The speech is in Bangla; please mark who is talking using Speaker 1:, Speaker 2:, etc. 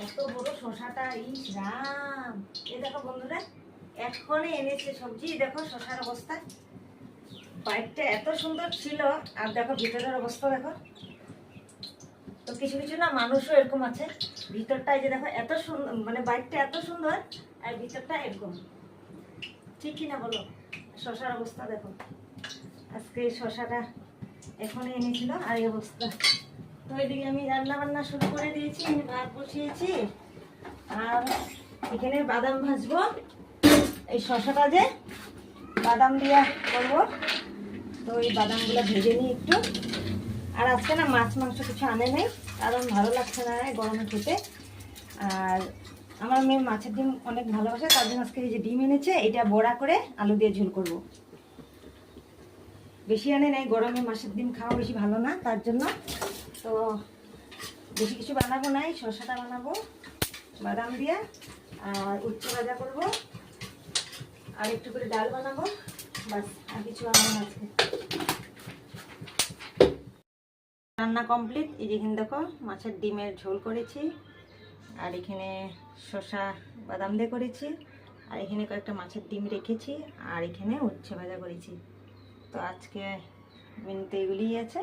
Speaker 1: এত বড় শশাটা, ইস রাম! এই দেখো বন্ধুরা, এখনই এনেছে সবজি। দেখো শশার অবস্থা, বাইকটা এত সুন্দর ছিল, আর দেখো ভিতরের অবস্থা দেখো। তো কিছু কিছু না মানুষও এরকম আছে, ভিতরটা এই যে দেখো এত সুন্দর, মানে বাইকটা এত সুন্দর আর ভিতরটা এরকম, ঠিক কিনা বলো? শশার অবস্থা দেখো। আজকে শশাটা এখনই এনেছিল আর এই অবস্থা। তো এদিকে আমি রান্না বান্না শুরু করে দিয়েছি, ভাত বসিয়েছি, আর এখানে বাদাম ভাজবো। এই শশাটা যে বাদাম দিয়ে করবো, তো এই বাদামগুলো ভেজে নিই একটু। আর আজকে না মাছ মাংস কিছু আনে নেই, কারণ ভালো লাগছে না গরমে খেতে। আর আমার মেয়ে মাছের ডিম অনেক ভালোবাসে, তার জন্য আজকে এই যে ডিম এনেছে, এটা বড়া করে আলু দিয়ে ঝোল করব। বেশি আনে নেই, গরমে মাছের ডিম খাওয়া বেশি ভালো না, তার জন্য। তো বেশি কিছু বানাবো না, এই শসাটা বানাবো বাদাম দিয়ে, আর উচ্ছে ভাজা করবো, আর একটু করে ডাল বানাবো, বাস। আর কিছু বানাবো না আজকে। রান্না কমপ্লিট। এই যে এখানে দেখো মাছের ডিমের ঝোল করেছি, আর এখানে শসা বাদাম দিয়ে করেছি, আর এখানে কয়েকটা মাছের ডিম রেখেছি, আর এখানে উচ্ছে ভাজা করেছি। তো আজকে মেনুতে এগুলিই আছে।